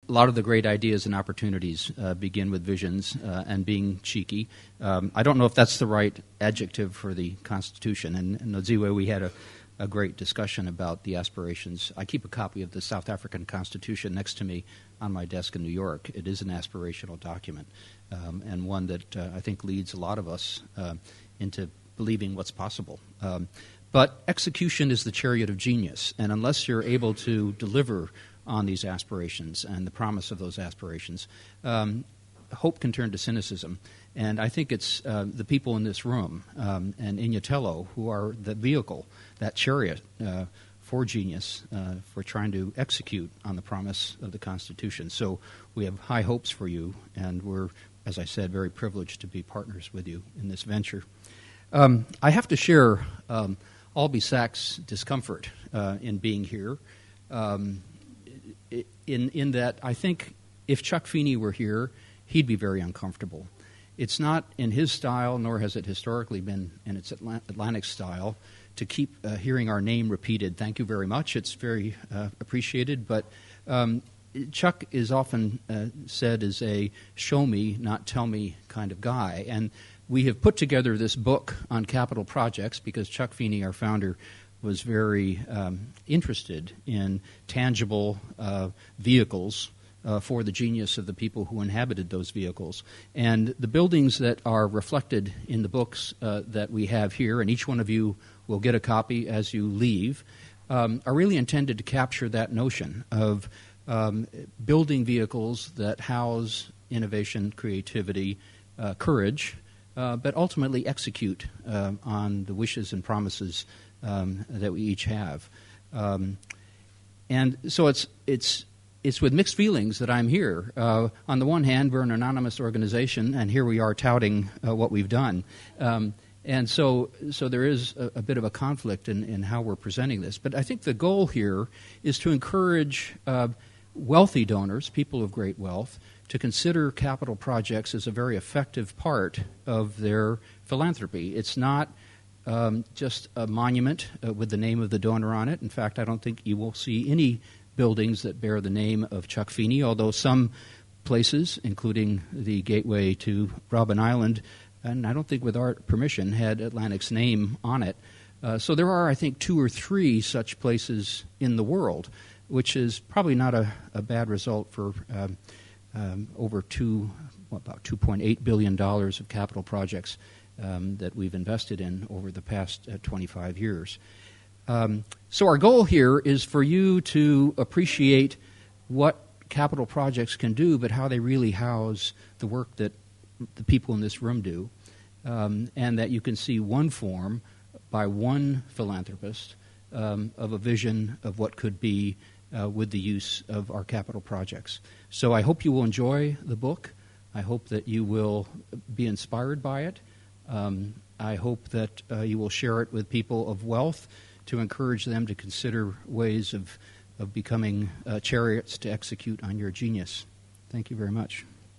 a lot of the great ideas and opportunities begin with visions and being cheeky. I don't know if that's the right adjective for the Constitution. And in Nodziwe, we had a great discussion about the aspirations. I keep a copy of the South African Constitution next to me on my desk in New York. It is an aspirational document, and one that I think leads a lot of us into believing what's possible. But execution is the chariot of genius, and unless you're able to deliver on these aspirations and the promise of those aspirations, hope can turn to cynicism. And I think it's the people in this room and Inyathelo who are the vehicle, that chariot for genius, for trying to execute on the promise of the Constitution. So we have high hopes for you, and we're, as I said, very privileged to be partners with you in this venture. I have to share Albie Sachs' discomfort in being here. In that I think if Chuck Feeney were here, he'd be very uncomfortable. It's not in his style, nor has it historically been in its Atlantic style, to keep hearing our name repeated. Thank you very much. It's very appreciated. But Chuck is often said as a show me, not tell me kind of guy. And we have put together this book on capital projects because Chuck Feeney, our founder, was very interested in tangible vehicles for the genius of the people who inhabited those vehicles. And the buildings that are reflected in the books that we have here, and each one of you will get a copy as you leave, are really intended to capture that notion of building vehicles that house innovation, creativity, courage, but ultimately execute on the wishes and promises that we each have. And so it's with mixed feelings that I'm here. On the one hand, we're an anonymous organization, and here we are touting what we've done. And so there is a bit of a conflict in how we're presenting this. But I think the goal here is to encourage wealthy donors, people of great wealth, to consider capital projects as a very effective part of their philanthropy. It's not just a monument with the name of the donor on it. In fact, I don't think you will see any buildings that bear the name of Chuck Feeney, although some places, including the gateway to Robben Island, and I don't think with our permission, had Atlantic's name on it. So there are, I think, 2 or 3 such places in the world, which is probably not a bad result for over about $2.8 billion of capital projects that we've invested in over the past 25 years. So our goal here is for you to appreciate what capital projects can do, but how they really house the work that the people in this room do, and that you can see one form by one philanthropist of a vision of what could be with the use of our capital projects. So I hope you will enjoy the book. I hope that you will be inspired by it. I hope that you will share it with people of wealth to encourage them to consider ways of becoming chariots to execute on your genius. Thank you very much.